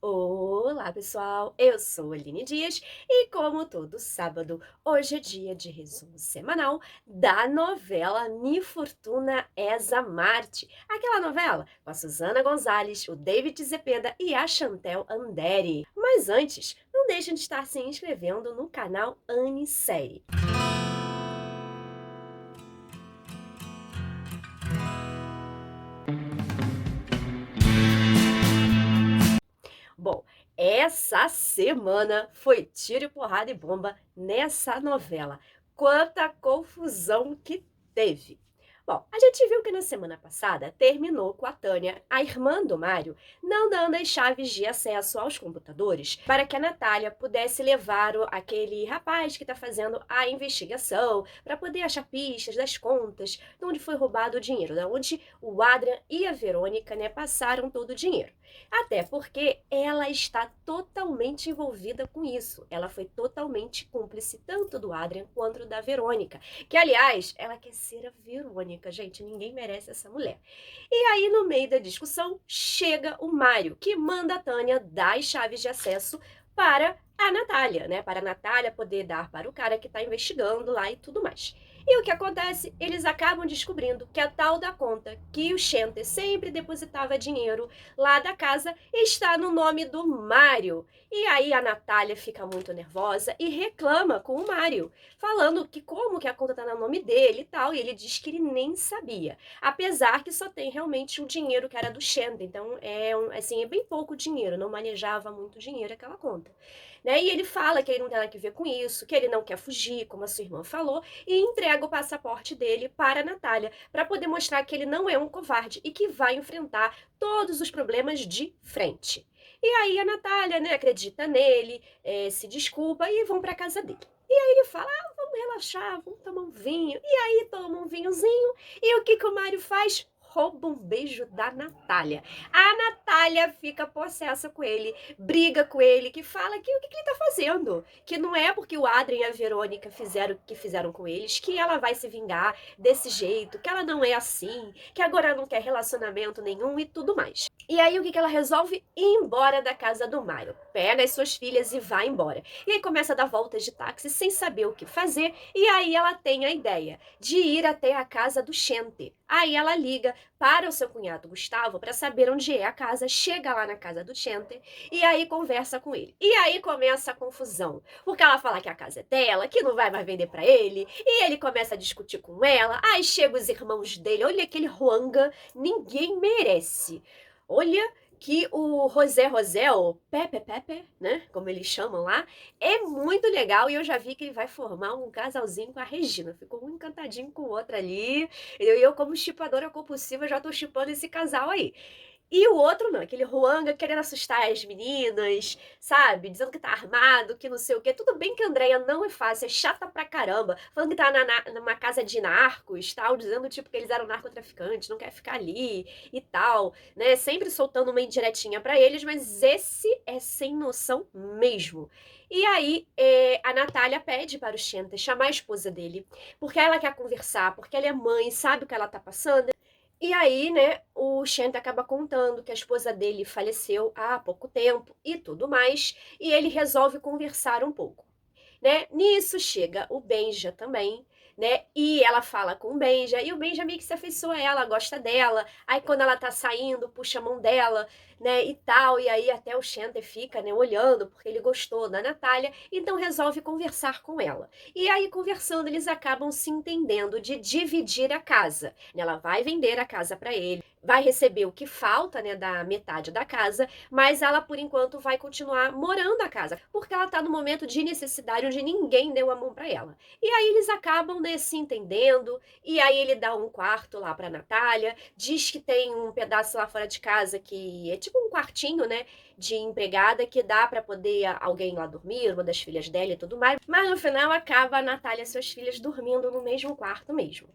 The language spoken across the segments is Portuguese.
Olá, pessoal! Eu sou a Aline Dias e, como todo sábado, hoje é dia de resumo semanal da novela Mi Fortuna Esa Marte. Aquela novela com a Susana Gonzalez, o David Zepeda e a Chantel Andere. Mas antes, não deixem de estar se inscrevendo no canal Anissérie. Bom, essa semana foi tiro, porrada e bomba nessa novela. Quanta confusão que teve! Bom, a gente viu que na semana passada terminou com a Tânia, a irmã do Mário, não dando as chaves de acesso aos computadores para que a Natália pudesse levar aquele rapaz que está fazendo a investigação para poder achar pistas das contas de onde foi roubado o dinheiro, de onde o Adrian e a Verônica, né, passaram todo o dinheiro. Até porque ela está totalmente envolvida com isso. Ela foi totalmente cúmplice tanto do Adrian quanto da Verônica. Que, aliás, ela quer ser a Verônica, gente. Ninguém merece essa mulher. E aí, no meio da discussão, chega o Mário, que manda a Tânia dar as chaves de acesso para a Natália, né? Para a Natália poder dar para o cara que está investigando lá e tudo mais. E o que acontece? Eles acabam descobrindo que a tal da conta que o Shenter sempre depositava dinheiro lá da casa está no nome do Mário. E aí a Natália fica muito nervosa e reclama com o Mário, falando que como que a conta tá no nome dele e tal, e ele diz que ele nem sabia. Apesar que só tem realmente o dinheiro que era do Shender, então assim, é bem pouco dinheiro, não manejava muito dinheiro aquela conta. Né? E ele fala que ele não tem nada a ver com isso, que ele não quer fugir, como a sua irmã falou, e entrega o passaporte dele para a Natália, para poder mostrar que ele não é um covarde e que vai enfrentar todos os problemas de frente. E aí a Natália, né, acredita nele, se desculpa e vão para casa dele. E aí ele fala, vamos relaxar, vamos tomar um vinho. E aí toma um vinhozinho e o que que o Mário faz? Rouba um beijo da Natália. A Natália fica possessa com ele, briga com ele, que fala que o que ele tá fazendo? Que não é porque o Adrien e a Verônica fizeram o que fizeram com eles, que ela vai se vingar desse jeito, que ela não é assim, que agora ela não quer relacionamento nenhum e tudo mais. E aí o que ela resolve? Ir embora da casa do Mário. Pega as suas filhas e vai embora. E aí começa a dar voltas de táxi sem saber o que fazer, e aí ela tem a ideia de ir até a casa do Shenter. Aí ela liga para o seu cunhado Gustavo para saber onde é a casa, chega lá na casa do Shenter e aí conversa com ele. E aí começa a confusão, porque ela fala que a casa é dela, que não vai mais vender para ele, e ele começa a discutir com ela. Aí chegam os irmãos dele, olha aquele Ruanga, ninguém merece. Olha que o José, o Pepe, né, como eles chamam lá, é muito legal e eu já vi que ele vai formar um casalzinho com a Regina. Ficou um encantadinho com o outro ali. Eu como chipadora compulsiva, já tô chipando esse casal aí. E o outro não, aquele Ruanga querendo assustar as meninas, sabe? Dizendo que tá armado, que não sei o quê. Tudo bem que a Andréia não é fácil, é chata pra caramba. Falando que tá numa casa de narcos, tal, dizendo tipo que eles eram narcotraficantes, não quer ficar ali e tal, né? Sempre soltando uma indiretinha pra eles, mas esse é sem noção mesmo. E aí, a Natália pede para o Shenter chamar a esposa dele, porque ela quer conversar, porque ela é mãe, sabe o que ela tá passando. E aí, né, o Shant acaba contando que a esposa dele faleceu há pouco tempo e tudo mais, e ele resolve conversar um pouco, né? Nisso chega o Benja também, né? E ela fala com o Benja, e o Benja meio que se afeiçoa a ela, gosta dela. Aí quando ela tá saindo, puxa a mão dela, né, e tal, e aí até o Chandler fica, né, olhando, porque ele gostou da Natália, então resolve conversar com ela. E aí conversando, eles acabam se entendendo de dividir a casa. Ela vai vender a casa para ele, vai receber o que falta, né, da metade da casa, mas ela, por enquanto, vai continuar morando na casa, porque ela tá no momento de necessidade onde ninguém deu a mão para ela. E aí eles acabam, né, se entendendo, e aí ele dá um quarto lá pra Natália, diz que tem um pedaço lá fora de casa que é tipo um quartinho, né, de empregada que dá para poder alguém lá dormir, uma das filhas dela e tudo mais, mas no final acaba a Natália e suas filhas dormindo no mesmo quarto mesmo.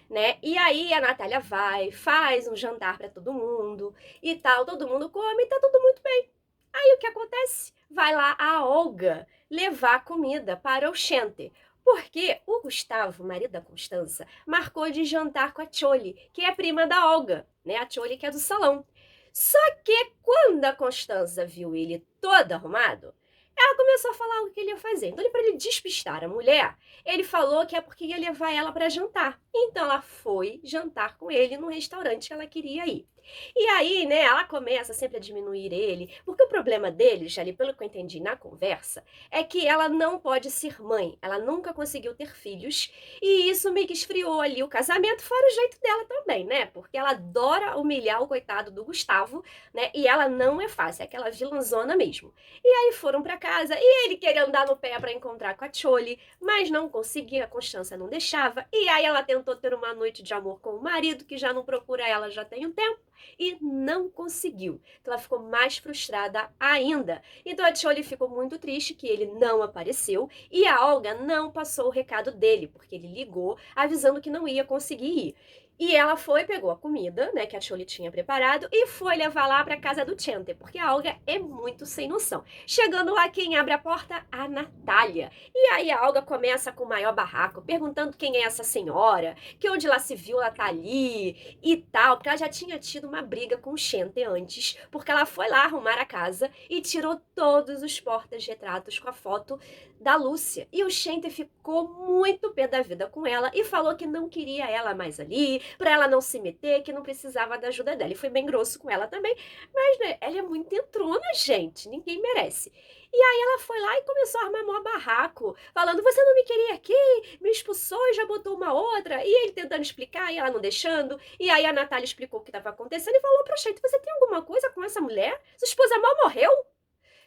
Né? E aí a Natália vai, faz um jantar para todo mundo e tal, todo mundo come e tá tudo muito bem. Aí o que acontece? Vai lá a Olga levar comida para o Shenter, porque o Gustavo, marido da Constança, marcou de jantar com a Tcholi, que é prima da Olga, né? A Tcholi que é do salão. Só que quando a Constanza viu ele todo arrumado, ela começou a falar o que ele ia fazer. Então, para ele despistar a mulher, ele falou que é porque ia levar ela para jantar. Então, ela foi jantar com ele no restaurante que ela queria ir. E aí, né, ela começa sempre a diminuir ele, porque o problema deles, ali, pelo que eu entendi na conversa, é que ela não pode ser mãe, ela nunca conseguiu ter filhos, e isso meio que esfriou ali o casamento, fora o jeito dela também, né, porque ela adora humilhar o coitado do Gustavo, né, e ela não é fácil, é aquela vilãzona mesmo. E aí foram pra casa, e ele queria andar no pé para encontrar com a Tcholi, mas não conseguia, a Constança não deixava, e aí ela tentou ter uma noite de amor com o marido, que já não procura ela já tem um tempo, e não conseguiu. Então ela ficou mais frustrada ainda. Então a Tcholi ficou muito triste que ele não apareceu e a Olga não passou o recado dele, porque ele ligou avisando que não ia conseguir ir. E ela foi, pegou a comida, né, que a Tcholi tinha preparado e foi levar lá para casa do Chente, porque a Olga é muito sem noção. Chegando lá, quem abre a porta? A Natália. E aí a Olga começa com o maior barraco, perguntando quem é essa senhora, que onde ela se viu, ela tá ali e tal, porque ela já tinha tido uma briga com o Chente antes, porque ela foi lá arrumar a casa e tirou todos os portas-retratos com a foto da Lúcia. E o Chente ficou muito pé da vida com ela e falou que não queria ela mais ali, pra ela não se meter, que não precisava da ajuda dela. E foi bem grosso com ela também, mas né, ela é muito entrona, gente, ninguém merece. E aí ela foi lá e começou a armar mó barraco, falando, você não me queria aqui, me expulsou e já botou uma outra. E ele tentando explicar e ela não deixando. E aí a Natália explicou o que estava acontecendo e falou pro Chente, você tem alguma coisa com essa mulher? Sua esposa mal morreu?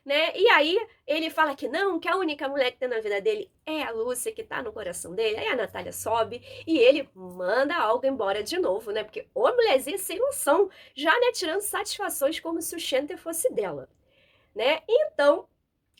Né? E aí ele fala que não, que a única mulher que tem na vida dele é a Lúcia, que tá no coração dele. Aí a Natália sobe e ele manda a Olga embora de novo, né? Porque ô mulherzinha sem noção, já, né, tirando satisfações como se o Chente fosse dela, né? Então,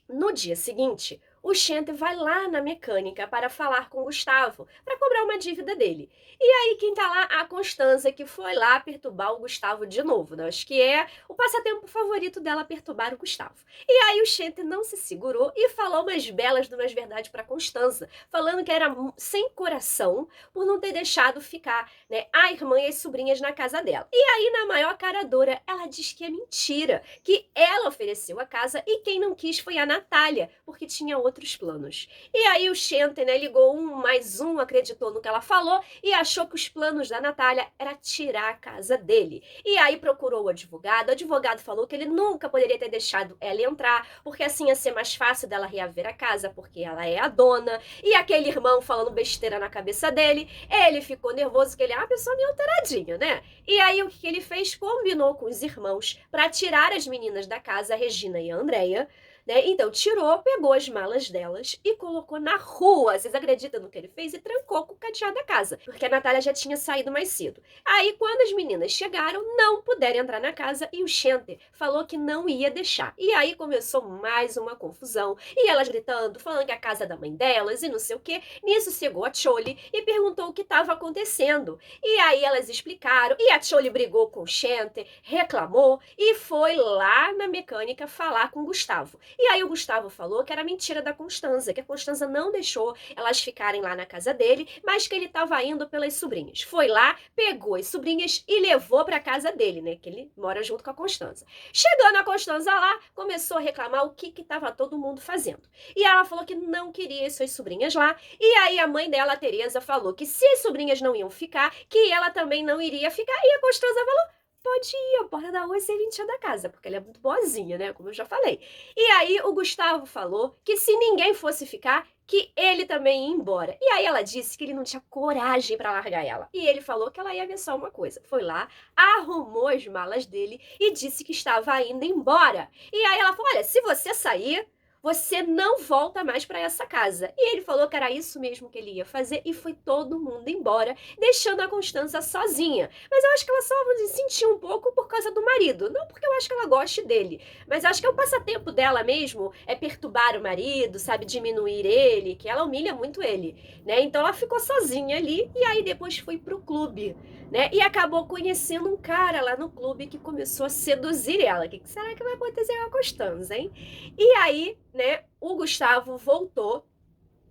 no dia seguinte, o Chente vai lá na mecânica para falar com o Gustavo, para cobrar uma dívida dele. E aí quem tá lá? A Constança, que foi lá perturbar o Gustavo de novo, né? Acho que é o passatempo favorito dela, perturbar o Gustavo. E aí o Chente não se segurou e falou umas belas de umas verdades para Constança, falando que era sem coração por não ter deixado ficar, né, a irmã e as sobrinhas na casa dela. E aí, na maior cara dura, ela diz que é mentira, que ela ofereceu a casa e quem não quis foi a Natália, porque tinha outros planos. E aí o Chente, né, ligou um mais um, acreditou no que ela falou e achou que os planos da Natália era tirar a casa dele. E aí procurou o advogado falou que ele nunca poderia ter deixado ela entrar, porque assim ia ser mais fácil dela reaver a casa, porque ela é a dona. E aquele irmão falando besteira na cabeça dele, ele ficou nervoso, que ele é uma pessoa meio alteradinha, né? E aí o que ele fez? Combinou com os irmãos para tirar as meninas da casa, a Regina e a Andréia, né? Então, tirou, pegou as malas delas e colocou na rua. Vocês acreditam no que ele fez? E trancou com o cadeado da casa, porque a Natália já tinha saído mais cedo. Aí, quando as meninas chegaram, não puderam entrar na casa e o Chente falou que não ia deixar. E aí começou mais uma confusão. E elas gritando, falando que a casa é da mãe delas e não sei o quê. Nisso chegou a Tcholi e perguntou o que estava acontecendo. E aí elas explicaram, e a Tcholi brigou com o Chente, reclamou e foi lá na mecânica falar com o Gustavo. E aí o Gustavo falou que era mentira da Constanza, que a Constanza não deixou elas ficarem lá na casa dele, mas que ele estava indo pelas sobrinhas. Foi lá, pegou as sobrinhas e levou para casa dele, né? Que ele mora junto com a Constanza. Chegando a Constanza lá, começou a reclamar o que estava todo mundo fazendo. E ela falou que não queria as suas sobrinhas lá. E aí a mãe dela, a Tereza, falou que se as sobrinhas não iam ficar, que ela também não iria ficar. E a Constanza falou, pode ir, a porta da rua é serventia da casa, porque ela é muito boazinha, né? Como eu já falei. E aí o Gustavo falou que se ninguém fosse ficar, que ele também ia embora. E aí ela disse que ele não tinha coragem para largar ela. E ele falou que ela ia ver só uma coisa. Foi lá, arrumou as malas dele e disse que estava indo embora. E aí ela falou, olha, se você sair, você não volta mais para essa casa. E ele falou que era isso mesmo que ele ia fazer e foi todo mundo embora, deixando a Constança sozinha. Mas eu acho que ela só sentiu um pouco por causa do marido. Não porque eu acho que ela goste dele, mas eu acho que é o passatempo dela mesmo, é perturbar o marido, sabe, diminuir ele, que ela humilha muito ele, né? Então ela ficou sozinha ali e aí depois foi pro clube, né? E acabou conhecendo um cara lá no clube que começou a seduzir ela. O que será que vai acontecer com a Constança, hein? E aí, né, o Gustavo voltou,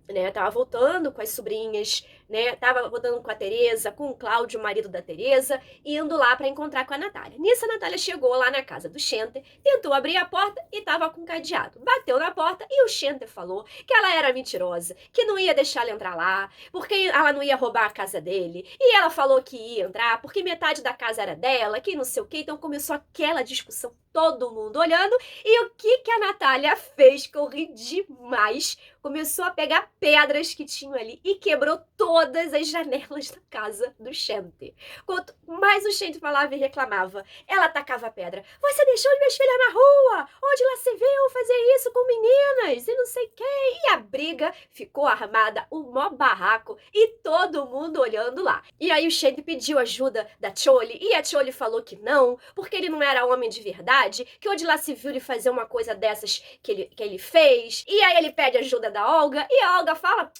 né, tava voltando com as sobrinhas né, tava rodando com a Tereza, com o Cláudio, o marido da Tereza, indo lá para encontrar com a Natália. Nisso, a Natália chegou lá na casa do Chenter, tentou abrir a porta e tava com cadeado. Bateu na porta e o Chenter falou que ela era mentirosa, que não ia deixar ela entrar lá, porque ela não ia roubar a casa dele. E ela falou que ia entrar porque metade da casa era dela, que não sei o quê. Então começou aquela discussão, todo mundo olhando. E o que a Natália fez, que eu ri demais, começou a pegar pedras que tinham ali e quebrou todas as janelas da casa do Chenter. Quanto mais o Chenter falava e reclamava, ela atacava a pedra. Você deixou as minhas filhas na rua? Onde lá se viu fazer isso com meninas? E não sei o quê. E a briga ficou armada, o mó barraco e todo mundo olhando lá. E aí o Chenter pediu ajuda da Chole e a Chole falou que não, porque ele não era homem de verdade, que onde lá se viu ele fazer uma coisa dessas que ele fez. E aí ele pede ajuda da Olga e a Olga fala: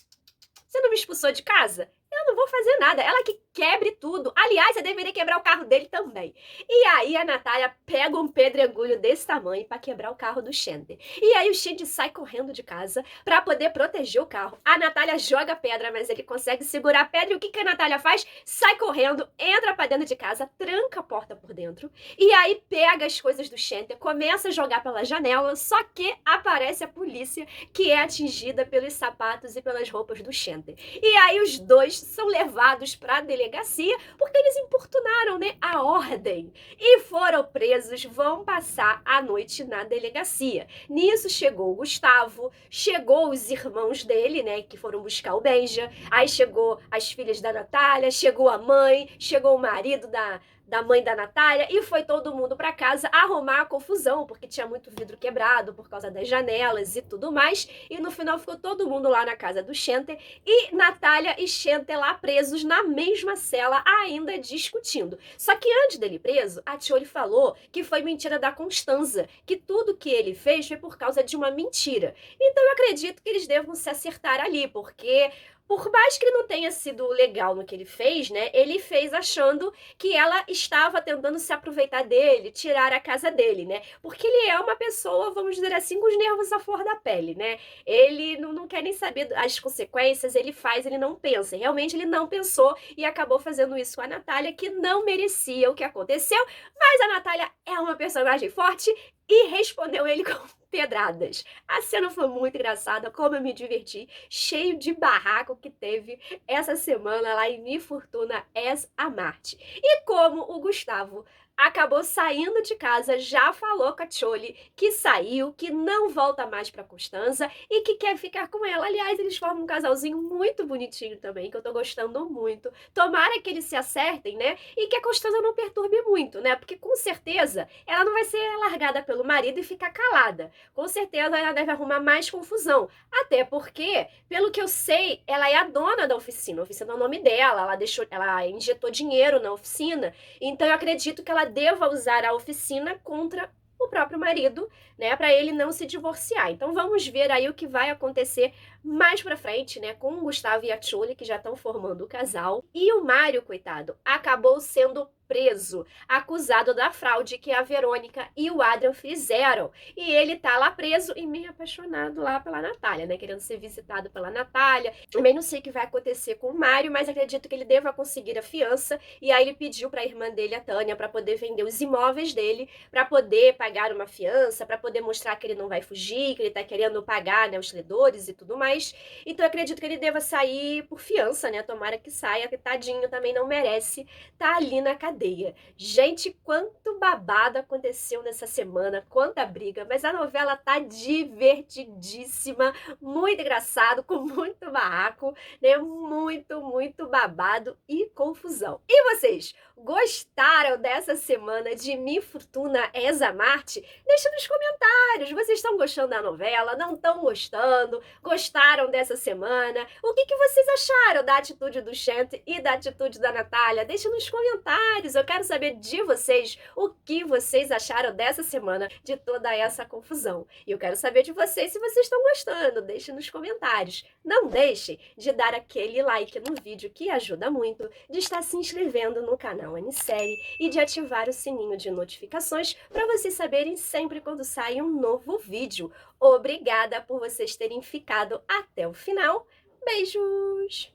você não me expulsou de casa? Eu não vou fazer nada. Ela que quebre tudo. Aliás, eu deveria quebrar o carro dele também. E aí a Natália pega um pedregulho desse tamanho para quebrar o carro do Chenter. E aí o Chenter sai correndo de casa para poder proteger o carro. A Natália joga pedra, mas ele consegue segurar a pedra. E o que a Natália faz? Sai correndo, entra para dentro de casa, tranca a porta por dentro. E aí pega as coisas do Chenter, começa a jogar pela janela. Só que aparece a polícia, que é atingida pelos sapatos e pelas roupas do Chenter. E aí os dois são levados para a delegacia porque eles importunaram, né, a ordem e foram presos, vão passar a noite na delegacia. Nisso chegou o Gustavo, chegou os irmãos dele, né, que foram buscar o Benja, aí chegou as filhas da Natália, chegou a mãe, chegou o marido da mãe da Natália e foi todo mundo para casa arrumar a confusão, porque tinha muito vidro quebrado por causa das janelas e tudo mais, e no final ficou todo mundo lá na casa do Chenter e Natália e Chenter lá presos na mesma cela, ainda discutindo. Só que antes dele preso, a Chole falou que foi mentira da Constanza, que tudo que ele fez foi por causa de uma mentira. Então eu acredito que eles devam se acertar ali, porque por mais que ele não tenha sido legal no que ele fez, né? Ele fez achando que ela estava tentando se aproveitar dele, tirar a casa dele, né? Porque ele é uma pessoa, vamos dizer assim, com os nervos à flor da pele, né? Ele não quer nem saber as consequências, ele faz, ele não pensa. Realmente ele não pensou e acabou fazendo isso com a Natália, que não merecia o que aconteceu, mas a Natália é uma personagem forte e respondeu ele com pedradas. A cena foi muito engraçada, como eu me diverti, cheio de barraco que teve essa semana lá em Mi Fortuna Es Amarte. E como o Gustavo acabou saindo de casa, já falou com a Chole que saiu, que não volta mais pra Constanza e que quer ficar com ela. Aliás, eles formam um casalzinho muito bonitinho também, que eu tô gostando muito. Tomara que eles se acertem, né? E que a Constanza não perturbe muito, né? Porque com certeza ela não vai ser largada pelo marido e ficar calada. Com certeza ela deve arrumar mais confusão. Até porque, pelo que eu sei, ela é a dona da oficina. A oficina é o nome dela, ela injetou dinheiro na oficina. Então eu acredito que ela deva usar a oficina contra o próprio marido, né, para ele não se divorciar. Então vamos ver aí o que vai acontecer mais pra frente, né, com o Gustavo e a Chole, que já estão formando o casal. E o Mário, coitado, acabou sendo preso, acusado da fraude que a Verônica e o Adrian fizeram. E ele tá lá preso e meio apaixonado lá pela Natália, né, querendo ser visitado pela Natália. Também não sei o que vai acontecer com o Mário, mas acredito que ele deva conseguir a fiança. E aí ele pediu pra irmã dele, a Tânia, para poder vender os imóveis dele, para poder pagar uma fiança, para poder mostrar que ele não vai fugir, que ele tá querendo pagar, né, os credores e tudo mais. Então eu acredito que ele deva sair por fiança, né? Tomara que saia, que tadinho também não merece tá ali na cadeia. Gente, quanto babado aconteceu nessa semana, quanta briga, mas a novela tá divertidíssima, muito engraçado, com muito barraco, né? Muito babado e confusão. E vocês, gostaram dessa semana de Mi Fortuna Es Amarte? Deixa nos comentários, vocês estão gostando da novela, não estão gostando? Gostaram dessa semana? O que vocês acharam da atitude do Chenter e da atitude da Natália? Deixa nos comentários, eu quero saber de vocês o que vocês acharam dessa semana, de toda essa confusão. E eu quero saber de vocês se vocês estão gostando, deixe nos comentários. Não deixe de dar aquele like no vídeo que ajuda muito, de estar se inscrevendo no canal Anisérie e de ativar o sininho de notificações para vocês saberem sempre quando sai um novo vídeo. Obrigada por vocês terem ficado até o final. Beijos!